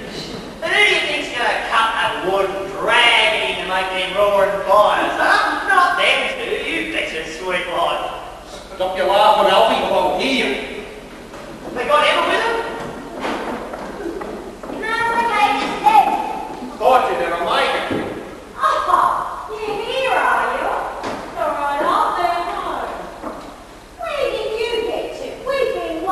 And who do you think's going to cut that wood and drag it in to make them roaring fires, huh? Not them two, you bitches, sweet life. Stop your laughing, Alfie, or I'll hear you. They got Emma with them? No, okay, it's dead. Thought you'd never make it. Oh, you're here, are you? All right, I'll be home. Where did you get to? We've been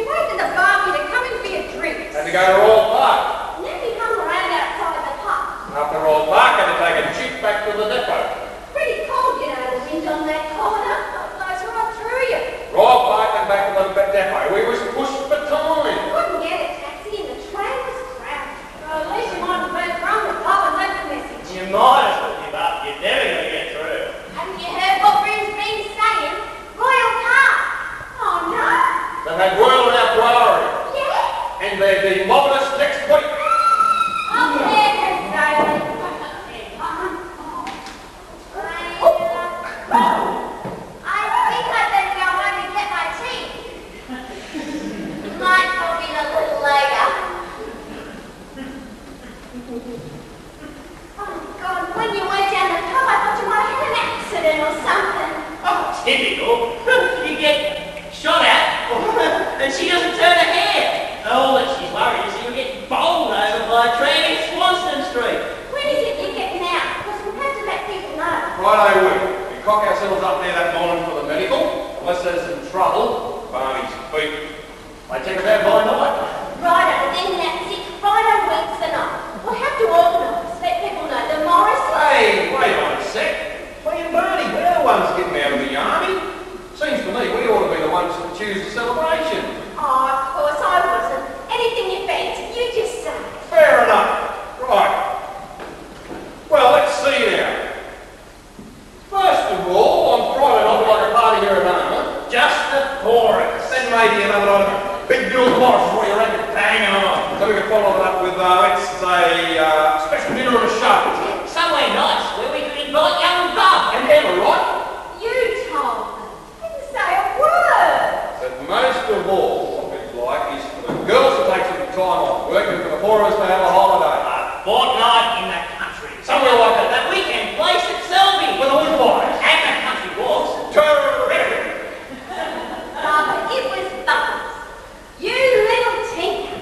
waiting in the bar for you to come in for your drinks. Had to go to Royal Park. Then we hung around outside the pub. After Royal Park, had to take a jeep back to the depot. Pretty cold, you know, the wind on that corner. Blows right through you. Royal Park and back to the depot. We was pushed for time. Couldn't get a taxi and the train was crowded. Well, at least you might have been from the pub and left a message. You might as well give up. You're never going to get through. Haven't you heard what Ruth's been saying? Royal Park. Oh, no. They've had Royal in our priority. Yeah. And they'll be mobbing us next week. Up there, Miss Daly. I think I'd better go home and get my tea. Might pop in a little later. Oh, God, when you went down the pub, I thought you might have had an accident or something. Oh, typical. You get shot at, and she doesn't turn her head. All that she's worried is you'll get bowled over by a train in Swanston Street. When is it you're getting out? Because we have to let people know. Friday week. We cock ourselves up there that morning for the medical. Unless there's some trouble, Barney's feet. They check us out by night. Righto, then that's it. Friday week's the night. We'll have to organise, let people know the Morris. Hey, wait on a sec. Me and Barney, we're the ones getting out of the army. Seems to me we ought to be the ones to choose the celebration. Oh, of course I wasn't. Anything you fancy, you just say. Fair enough. Right. Well, let's see now. First of all, on Friday night we'd like a party here at home. Just the four of us. Then maybe another one of big Bill Morris, what do you reckon? Bang on. So we can follow that up with, let's say, special dinner and a show. Somewhere nice where we could invite young Bob. And Emma, right? You told them. Didn't say a word. But most of all, what we'd like is for the girls to take some time off working for the four of us to have a holiday. A fortnight in the country. Somewhere like that. That weekend place at Selby. With all the boys. And the country walks. Terrific. Bubba, it was Bubbles. You little tinker.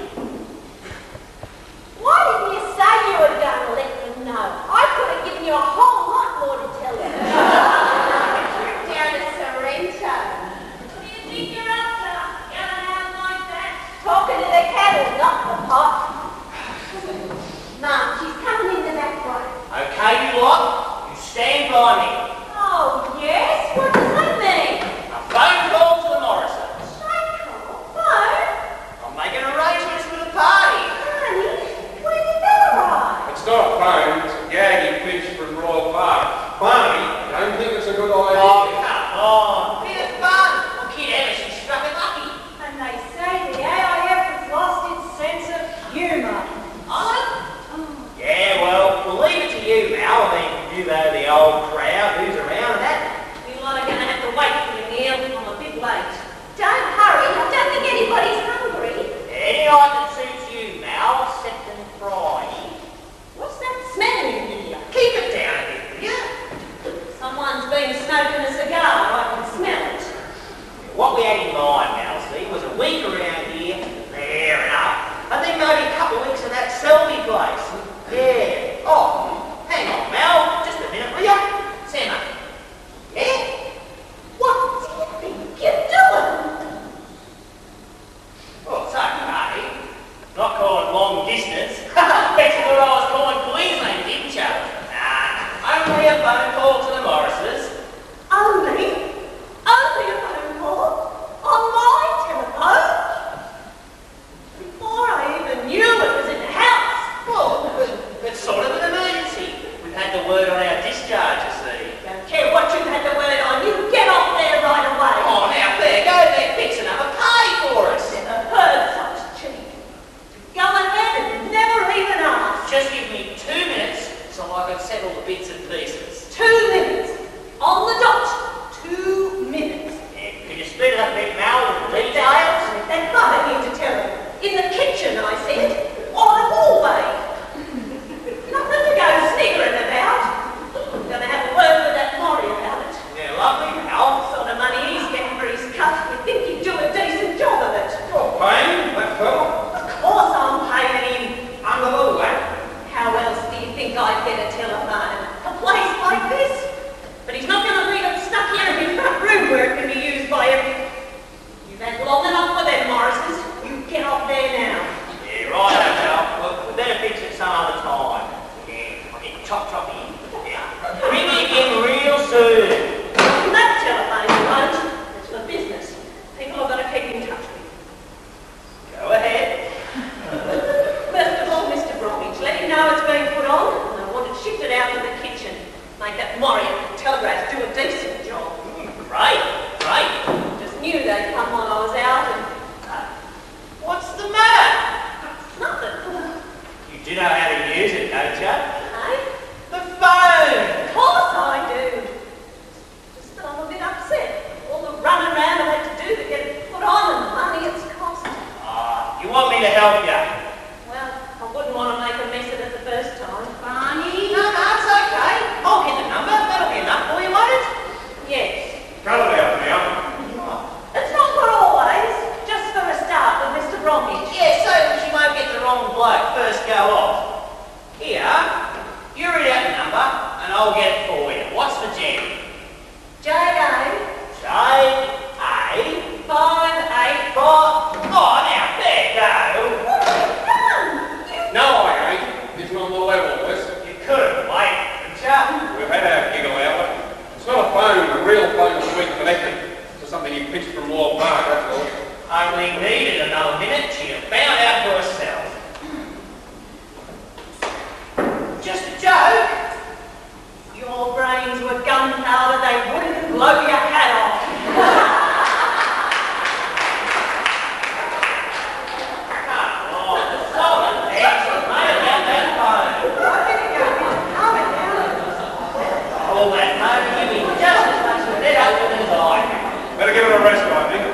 Why didn't you say you were going to let them know? I could have given you a whole lot more to tell them. Down to Sorrento. What do you think you're up to? Going out like that? Talking to the cattle, not the pot. Mum, she's coming in the back way. Okay, you lot, you stand by me. Oh, yes? What does that mean? A phone call to the Morrisons. Phone call? Phone? I'm making arrangements for the party. Honey, when did that arrive? It's not a phone, it's a gag he pitched from Royal Park. Barney, I don't think it's a good idea. Oh, come on. Bit of fun. Well, Kid Emma, she struck it lucky. And they say the AIF has lost its sense of humour. Yeah, well, we'll leave it to you, Mal. I mean, you know the old crowd who's around and that. You lot are going to have to wait for your meal. I'm a bit late. Don't hurry. I don't think anybody's hungry. Any night that suits you, Mal, except on Friday. What's that smell in here? Keep it down a bit, will you? Someone's been smoking a cigar. I can smell it. What we had in mind, Malsey, was a week around here, fair enough, and then maybe a couple of weeks in that Selby place. Yeah. Oh, hang on, Mal. Just a minute, will you? Simmer. Yeah? What do you think you're doing? Oh, it's okay. Not calling long distance. Bet you thought I was calling Queensland, didn't you? Nah, only a phone call to the Morrises. Only a phone call on my telephone. Before I even knew it was so I can settle the bits and pieces. 2 minutes. On the dot. 2 minutes. Yeah, can you speed it up a bit, Mal, with the details? They've got it here to tell him. In the kitchen, I said. Or the hallway. Nothing to go sniggering about. I'm going to have a word with that Maury about it. Yeah, lovely, Mal. Sort of money he's getting for his cut. You'd think he'd do a decent job of it. You're paying that fella? Of course I'm paying him. Under the law. How else do you think I'd get a telephone? A place like this? But he's not going to leave it stuck here in his front room where it can be used by every... You've had long enough with them, Morrises. You get off there now. Yeah, right, Mal. Well, we better fix it some other time. Yeah, I'll get choppy. Yeah. Ring me again real soon. That telephone you won't. It's for business. People have got to keep in touch with you. Go ahead. First of all, Mr. Bromwich, let him know it's been put on, and I want it shifted out to the kitchen. Make that Maury at the telegraph do a decent job. Great. Just knew they'd come while I was out, and What's the matter? nothing. You do know how to use it, don't you? Hey? The phone! Of course I do. Just that I'm a bit upset. All the running around I had to do to get it put on and the money it's cost. You want me to help you? Well, I wouldn't want to make a mess of it the first time. Barney? No, it's okay. I'll get the number. That'll be enough for you, won't it? Yes. Cut it out now. It's not for always. Just for a start with Mr. Bromwich. Yeah, so she won't get the wrong bloke first go off. Here, you read out the number and I'll get it for you. What's the jam? J.A. J-A-5. 5-8. Oh, now, there you go. What have you done? No, I ain't. It's on the level, Wes. You couldn't wait, couldn't you? We've had our giggle out. It's not a phone, a real phone that's been connected to something you pinched from Law Park, that's all. Only needed another minute, she'd have found out for herself. Just a joke. Your brains were gunpowder, they wouldn't blow your hat off. Come on, the solid text was made about that phone. All that phone give me just as much of it open as I can. Better give it a rest, I think.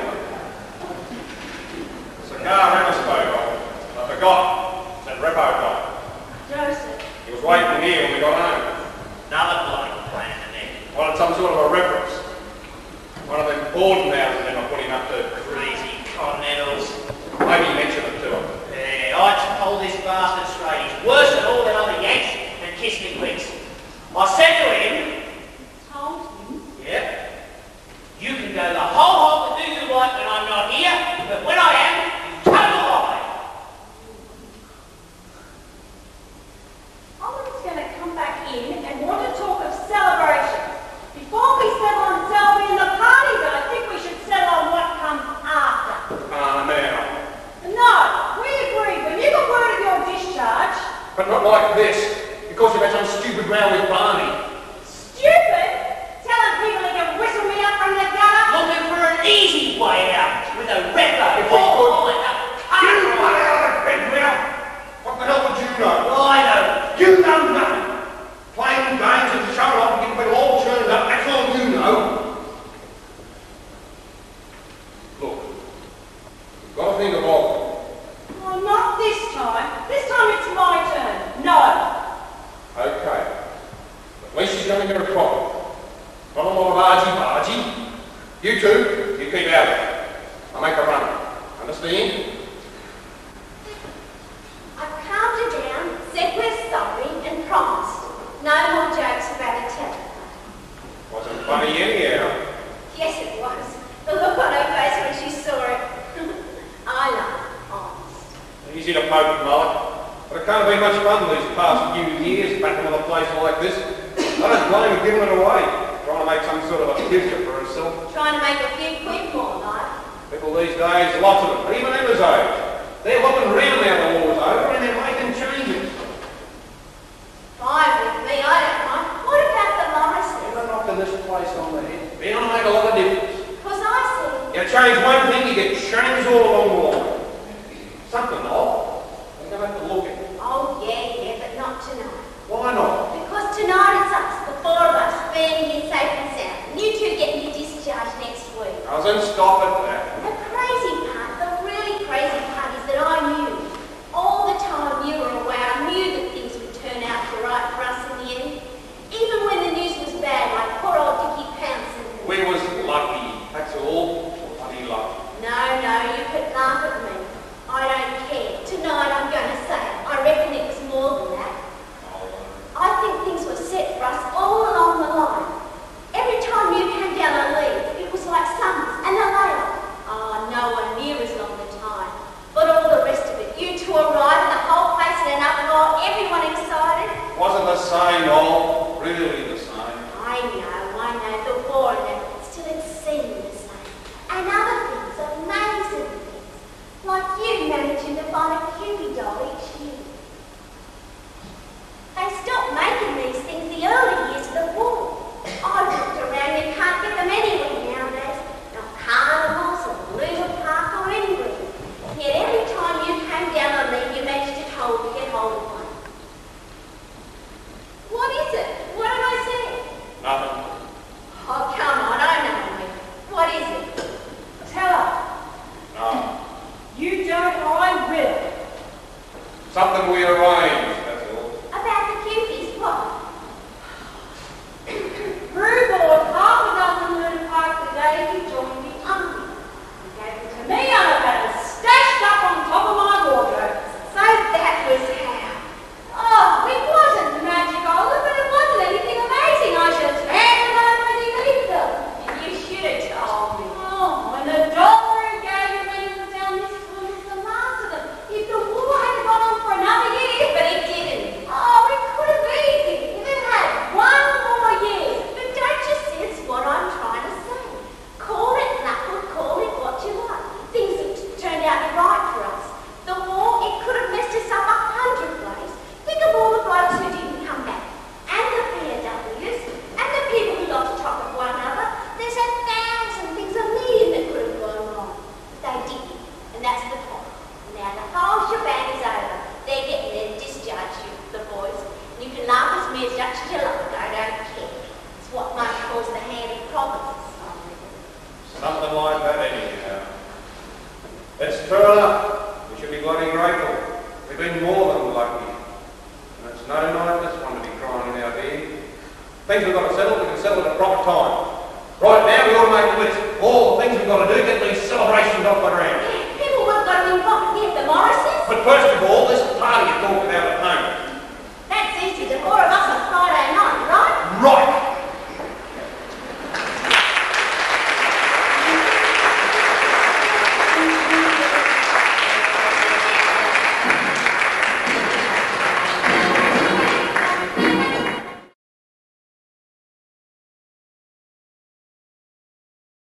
Cigar never spoke of. I forgot. Said repo guy. Joseph. He was waiting here when we got home. Another bloke planning it. Wanted some sort of a reference. One of them boarding houses they were putting up to. Greasy continentals. Maybe mention it to him. Yeah, I told this bastard straight. He's worse than all them other Yanks and kiss me quicks. I said to him, Told him? yep, you can go the whole hog and do you like when I'm not here, but when I am, you total lie. I was going to come back in and want to talk of celebration. Before we settle on celebrating the parties, I think we should settle on what comes after. Now. No, we agreed. When you got word of your discharge... But not like this. Because you've had some stupid row with Barney. Stupid? Telling people he can whistle me up from the gutter? Looking for an easy way out with a repo. If we could- You What out of bed now? What the hell would you know? I know. You know nothing. Playing games and showing off and getting people all turned up, that's all you know. Look, you've got to think of all. Oh, not this time. This time it's my turn. No. Okay. At least she's going to get a problem. Not a lot of argy-bargy. You two, you keep out of it. I'll make a run. Understand? I've calmed her down, said we're sorry, and promised. No more jokes about a telephone. Wasn't funny anyhow. Yes, it was. The look on her face when she saw it. I laughed, honest. Easy to poke at, Mullet. But it can't be much fun these past few years back in a place like this. I don't blame her giving it away. Trying to make some sort of a future for herself. Trying to make a few quid more, like. People these days, lots of them, even Emma's age. They're looking around now the war's over and they're making changes. Fine with me, I don't mind. What about the Morrises? You're knocking this place on the head. They're going to make a lot of difference. Because I see. You change one thing, you get changed all along the line. Something odd. I'm going to have to look at it. Oh, yeah, but not tonight. Why not? wasn't the same, all. Really the same. I know, the war and that, still it seemed the same. And other things, amazing things. Like you managing to find a Cupid doll each year. They stopped making these things the early years of the war. I looked around, you can't get them anywhere nowadays. Not carnivals or Luna Park or anywhere. Yet every time you came down on me, you managed to get hold of one. What is it? What have I said? Nothing. Oh, come on, I know me. What is it? Tell her. No. You don't, or I will. Something we arranged, that's all. About the cuties, what? Rue bought half a dozen Luna Park the day he joined the army. He gave them to me and I've got them stashed up on top of my wardrobe. So that was how. Oh, it wasn't magic, Oliver, but it wasn't anything amazing. I should have handed over when you leave them. You should have told me. Oh, and the dollar he gave you when he was down this time was the last of them. If the war had gone on for another year, But it didn't. oh, it could have easy. If it had one more year. But don't you sense what I'm trying to say? Call it knuckle, call it what you like. Things have turned out right for us. The war, it could have messed us up 100 ways. Think of all the blokes who didn't come back. And the POWs, and the people who lost track of one another. There's 1,000 things, 1,000,000 that could have gone wrong. But they didn't. And that's the point. Now the whole shebang is over. They're getting their discharge, the boys. You can laugh as much as you like.